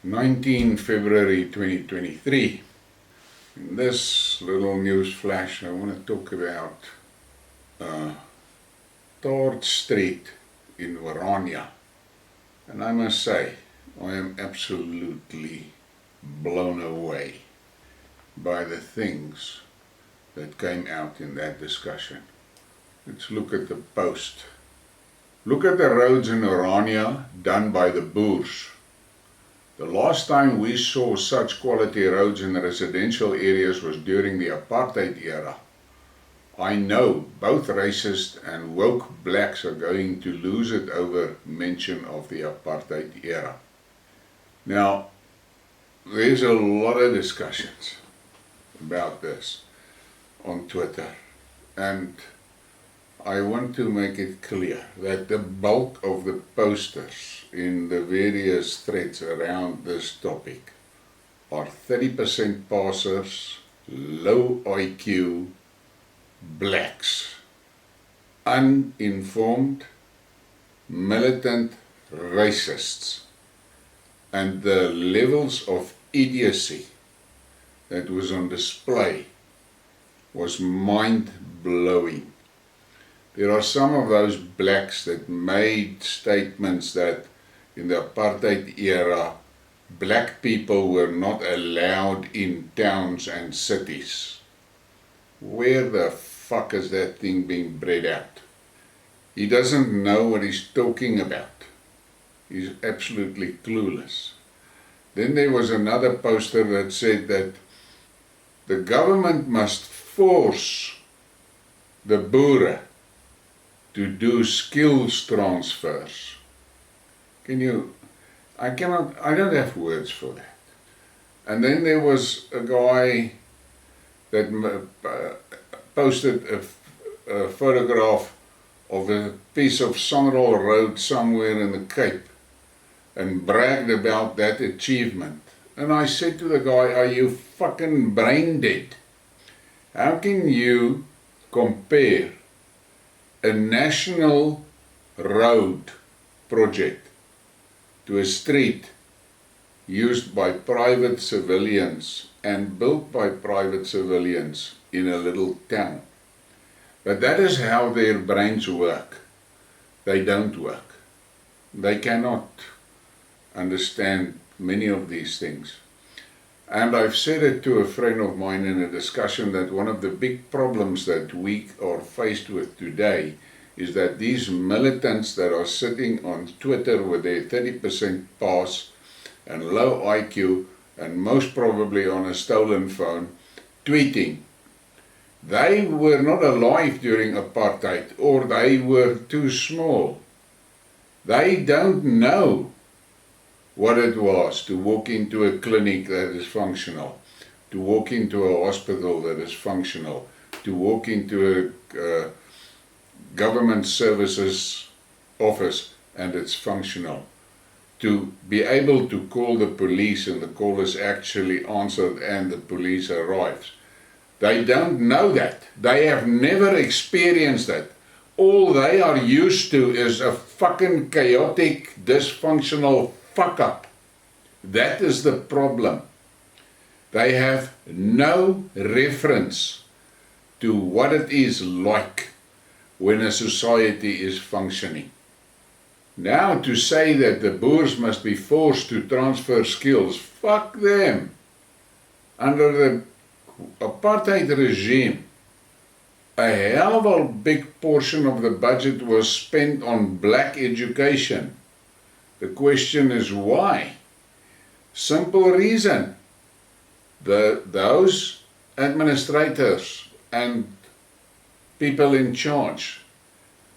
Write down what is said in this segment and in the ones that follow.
19 February 2023. In this little news flash, I want to talk about Tord Street in Orania. And I must say, I am absolutely blown away by the things that came out in that discussion. Let's look at the post. Look at the roads in Orania done by the Boers. The last time we saw such quality roads in residential areas was during the Apartheid era. I know both racist and woke blacks are going to lose it over mention of the Apartheid era. Now, there's a lot of discussions about this on Twitter, and I want to make it clear that the bulk of the posters in the various threads around this topic are 30% passers, low IQ, blacks, uninformed, militant racists, and the levels of idiocy that was on display was mind-blowing. There are some of those blacks that made statements that in the Apartheid era, black people were not allowed in towns and cities. Where the fuck is that thing being bred out? He doesn't know what he's talking about. He's absolutely clueless. Then there was another poster that said that the government must force the Boere to do skills transfers. I don't have words for that. And then there was a guy that posted a photograph of a piece of Sonroll Road somewhere in the Cape and bragged about that achievement. And I said to the guy, are you fucking brain dead? How can you compare a national road project to a street used by private civilians and built by private civilians in a little town? But that is how their brains work. They don't work. They cannot understand many of these things. And I've said it to a friend of mine in a discussion that one of the big problems that we are faced with today is that these militants that are sitting on Twitter with their 30% pass and low IQ and most probably on a stolen phone, tweeting, they were not alive during apartheid or they were too small. They don't know what it was to walk into a clinic that is functional, to walk into a hospital that is functional, to walk into a government services office and it's functional, to be able to call the police and the call is actually answered and the police arrives. They don't know that. They have never experienced that. All they are used to is a fucking chaotic, dysfunctional fuck up. That is the problem. They have no reference to what it is like when a society is functioning. Now to say that the Boers must be forced to transfer skills, fuck them. Under the apartheid regime, a hell of a big portion of the budget was spent on black education. The question is why? Simple reason. Those administrators and people in charge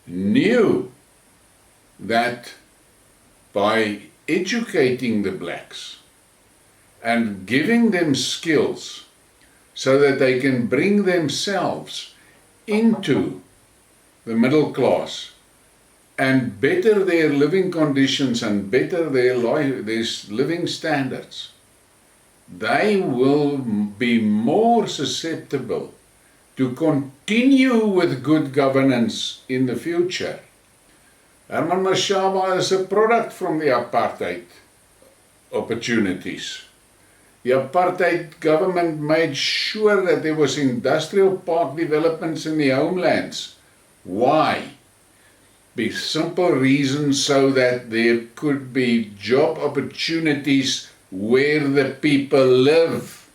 knew that by educating the blacks and giving them skills so that they can bring themselves into the middle class and better their living conditions and better their living standards, they will be more susceptible to continue with good governance in the future. Herman Mashaba is a product from the apartheid opportunities. The apartheid government made sure that there was industrial park developments in the homelands. Why? Be simple reason so that there could be job opportunities where the people live.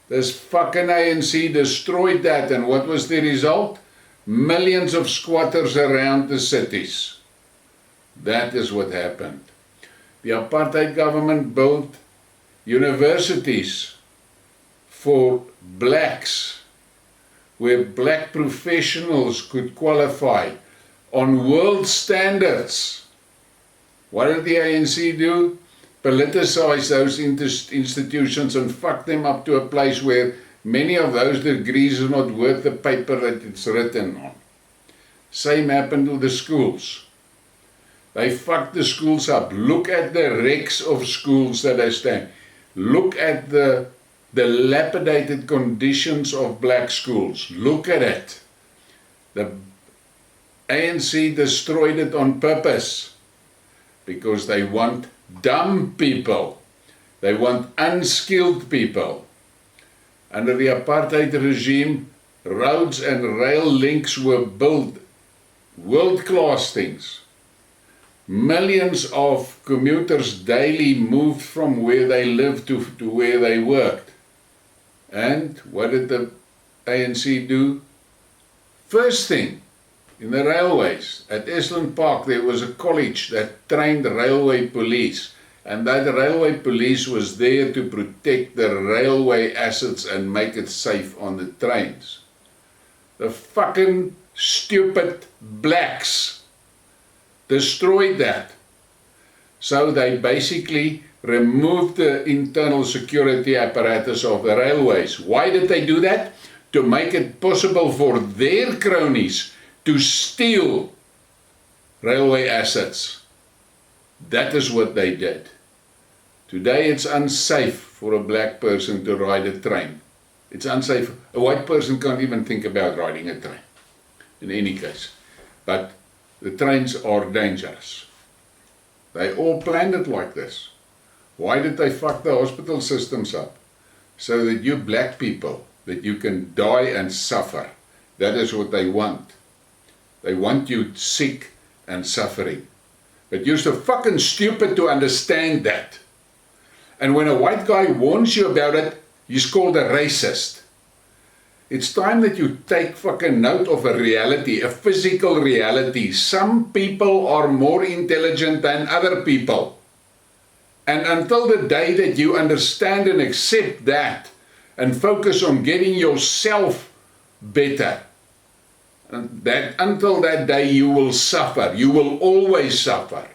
This fucking ANC destroyed that, and what was the result? Millions of squatters around the cities. That is what happened. The apartheid government built universities for blacks, where black professionals could qualify on world standards. What did the ANC do? Politicize those institutions and fuck them up to a place where many of those degrees are not worth the paper that it's written on. Same happened with the schools. They fucked the schools up. Look at the wrecks of schools that they stand. Look at the dilapidated conditions of black schools. Look at it. The ANC destroyed it on purpose because they want dumb people. They want unskilled people. Under the apartheid regime, roads and rail links were built, world-class things. Millions of commuters daily moved from where they lived to where they worked. And what did the ANC do? First thing, in the railways, at Esland Park there was a college that trained railway police, and that railway police was there to protect the railway assets and make it safe on the trains. The fucking stupid blacks destroyed that. So they basically removed the internal security apparatus of the railways. Why did they do that? To make it possible for their cronies to steal railway assets. That is what they did. Today it's unsafe for a black person to ride a train. It's unsafe. A white person can't even think about riding a train, in any case. But the trains are dangerous. They all planned it like this. Why did they fuck the hospital systems up? So that you black people, that you can die and suffer. That is what they want. They want you sick and suffering. But you're so fucking stupid to understand that. And when a white guy warns you about it, he's called a racist. It's time that you take fucking note of a reality, a physical reality. Some people are more intelligent than other people. And until the day that you understand and accept that, and focus on getting yourself better, and that until that day you will suffer. You will always suffer.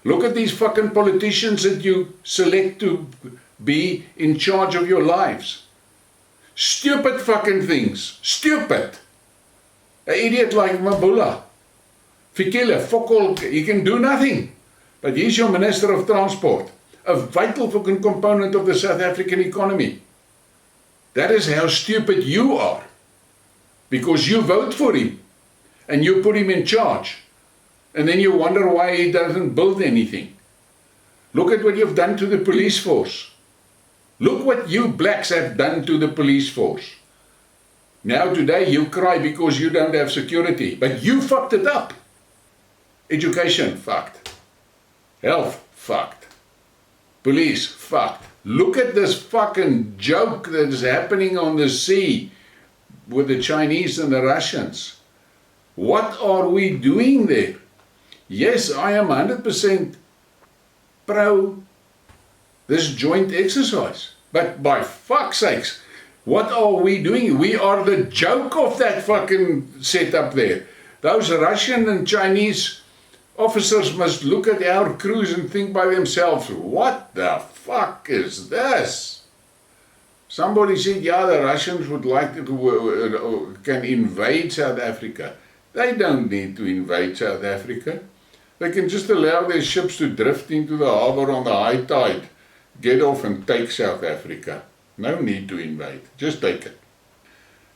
Look at these fucking politicians that you select to be in charge of your lives. Stupid fucking things. Stupid. An idiot like Mabula. Fikile, Fokol, he can do nothing. But he's your Minister of Transport. A vital fucking component of the South African economy. That is how stupid you are. Because you vote for him. And you put him in charge. And then you wonder why he doesn't build anything. Look at what you've done to the police force. Look what you blacks have done to the police force. Now today you cry because you don't have security. But you fucked it up. Education, fucked. Health, fucked. Police, fucked. Look at this fucking joke that is happening on the sea with the Chinese and the Russians. What are we doing there? Yes, I am 100% pro this joint exercise. But by fuck's sakes, what are we doing? We are the joke of that fucking setup there. Those Russian and Chinese officers must look at our crews and think by themselves, what the fuck is this? Somebody said, yeah, the Russians would like to, can invade South Africa. They don't need to invade South Africa. They can just allow their ships to drift into the harbour on the high tide, get off and take South Africa. No need to invade, just take it.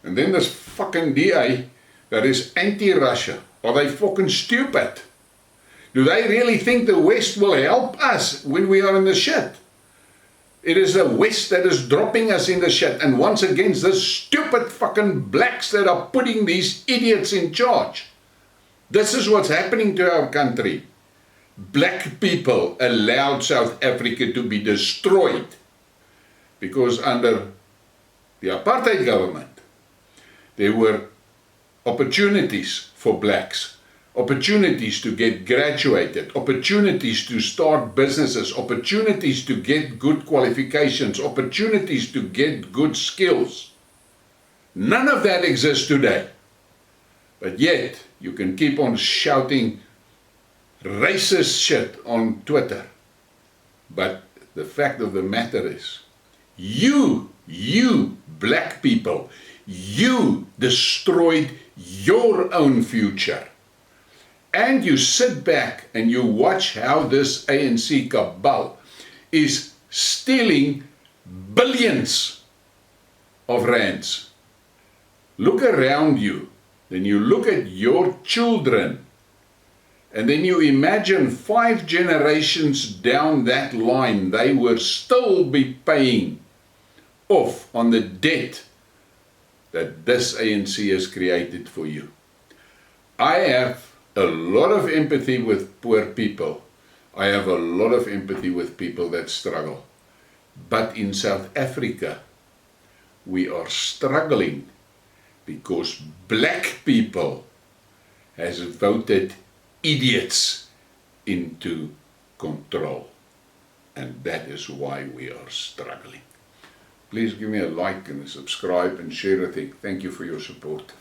And then this fucking DA that is anti-Russia. Are they fucking stupid? Do they really think the West will help us when we are in the shit? It is the West that is dropping us in the shit, and once again, the stupid fucking blacks that are putting these idiots in charge. This is what's happening to our country. Black people allowed South Africa to be destroyed because under the apartheid government, there were opportunities for blacks, opportunities to get graduated, opportunities to start businesses, opportunities to get good qualifications, opportunities to get good skills. None of that exists today. But yet, you can keep on shouting racist shit on Twitter. But the fact of the matter is, you black people, you destroyed your own future. And you sit back and you watch how this ANC cabal is stealing billions of rands. Look around you, then you look at your children, and then you imagine 5 generations down that line, they will still be paying off on the debt that this ANC has created for you. I have a lot of empathy with poor people. I have a lot of empathy with people that struggle. But in South Africa, we are struggling because black people has voted idiots into control. And that is why we are struggling. Please give me a like and a subscribe and share a thing. Thank you for your support.